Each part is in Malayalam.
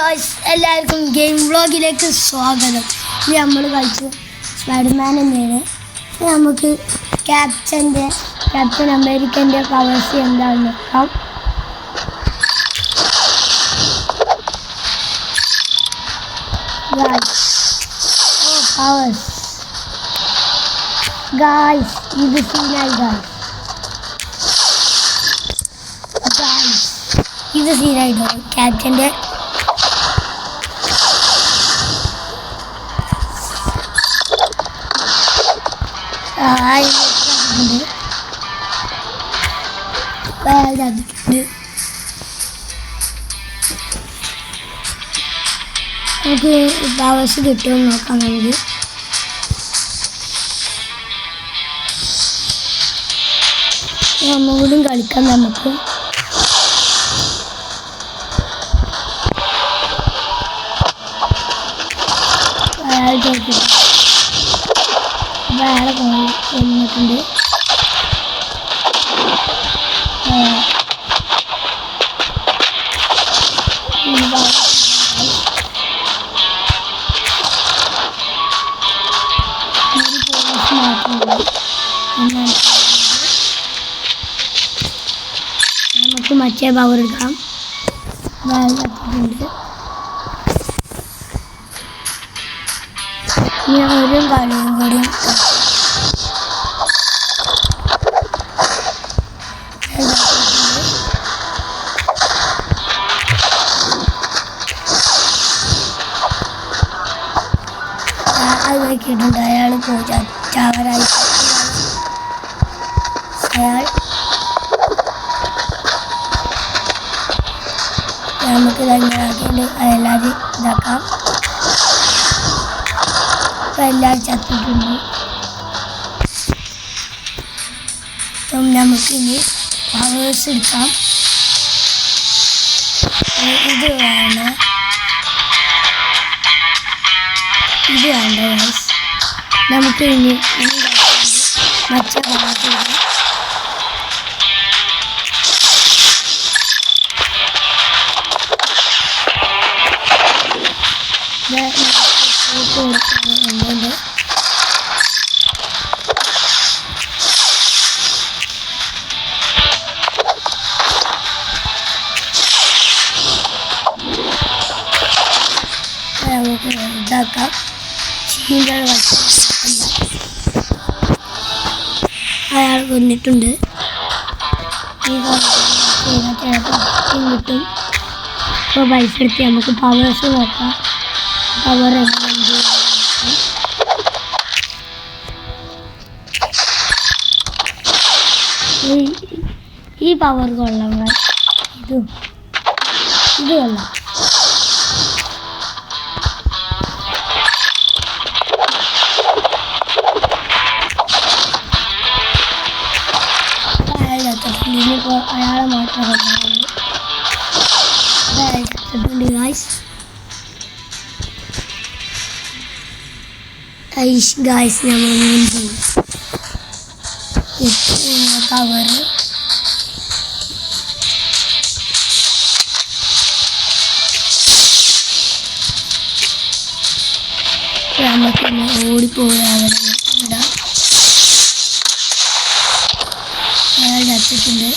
ഗായ്സ്, എല്ലാവർക്കും ഗെയിം വ്ളോഗിലേക്ക് സ്വാഗതം. ഇത് നമ്മൾ കളിച്ച് സ്പൈഡർമാൻ തന്നെയാണ്. നമുക്ക് ക്യാപ്റ്റൻ അമേരിക്കൻ്റെ പവേഴ്സ് എന്താണെന്ന് നോക്കാം. പവേഴ്സ് ഗായ്സ്, ഇത് സീനായി ഗായ്സ്, ഇത് സീനായിട്ടോ ക്യാപ്റ്റൻ്റെ. നമുക്ക് പവേഴ്സ് കിട്ടുമെന്ന് നോക്കാം. നമുക്ക് ഒന്നുകൂടി കളിക്കാം. നമുക്ക് വേറെ വന്നിട്ടുണ്ട്. നമുക്ക് മറ്റേ പവർ എടുക്കാം. വേറെണ്ട് ഒരു കളിയും കൂടി അതൊക്കെയിട്ടുണ്ട്. അയാൾ പോയി ചവറായി. അയാൾ നമുക്ക് ഇതെങ്ങനെയാക്കിയിട്ട് എല്ലാവരും ഇതാക്കാം. ഇപ്പം എല്ലാവരും ചത്തിട്ടുണ്ട്. അപ്പം നമുക്കിനി പവേഴ്സ് എടുക്കാം. ഇത് വേണ്ട ഗൈസ്. നമുക്ക് ഇനി മറ്റേ പവേഴ്സ് എടുക്കാം. ഇതാക്കാം. അയാൾ കൊന്നിട്ടുണ്ട്. കിട്ടും. ഇപ്പോൾ പൈസ എടുത്ത് നമുക്ക് പവേഴ്സ് നോക്കാം. പവർ ഈ പവർ കൊള്ളാം. ഇത് കൊള്ളാം. ഇനിയിപ്പോൾ അയാളെ മാത്രം കൊണ്ടുപോകുന്നു. ഗായ്സ് നമ്മൾ കവർ നമുക്ക് ഓടിപ്പോയി ഇടാം. അയാൾ ചത്തിട്ടുണ്ട്.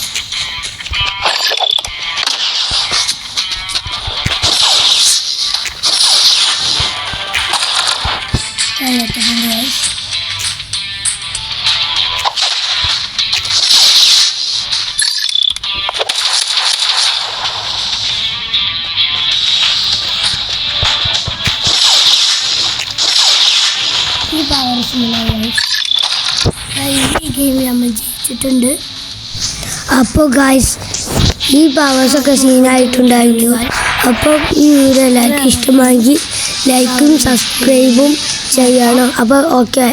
ഈ പവേഴ്സ് ഈ ഗെയിം നമ്മൾ ജയിച്ചിട്ടുണ്ട്. അപ്പോൾ ഗായ്സ്, ഈ പവേഴ്സൊക്കെ സീനായിട്ടുണ്ടായിരുന്നു. അപ്പോൾ ഈ വീഡിയോ എല്ലാവർക്കും ഇഷ്ടമായെങ്കിൽ ലൈക്കും സബ്സ്ക്രൈബും ചെയ്യണം. അപ്പോൾ ഓക്കെ.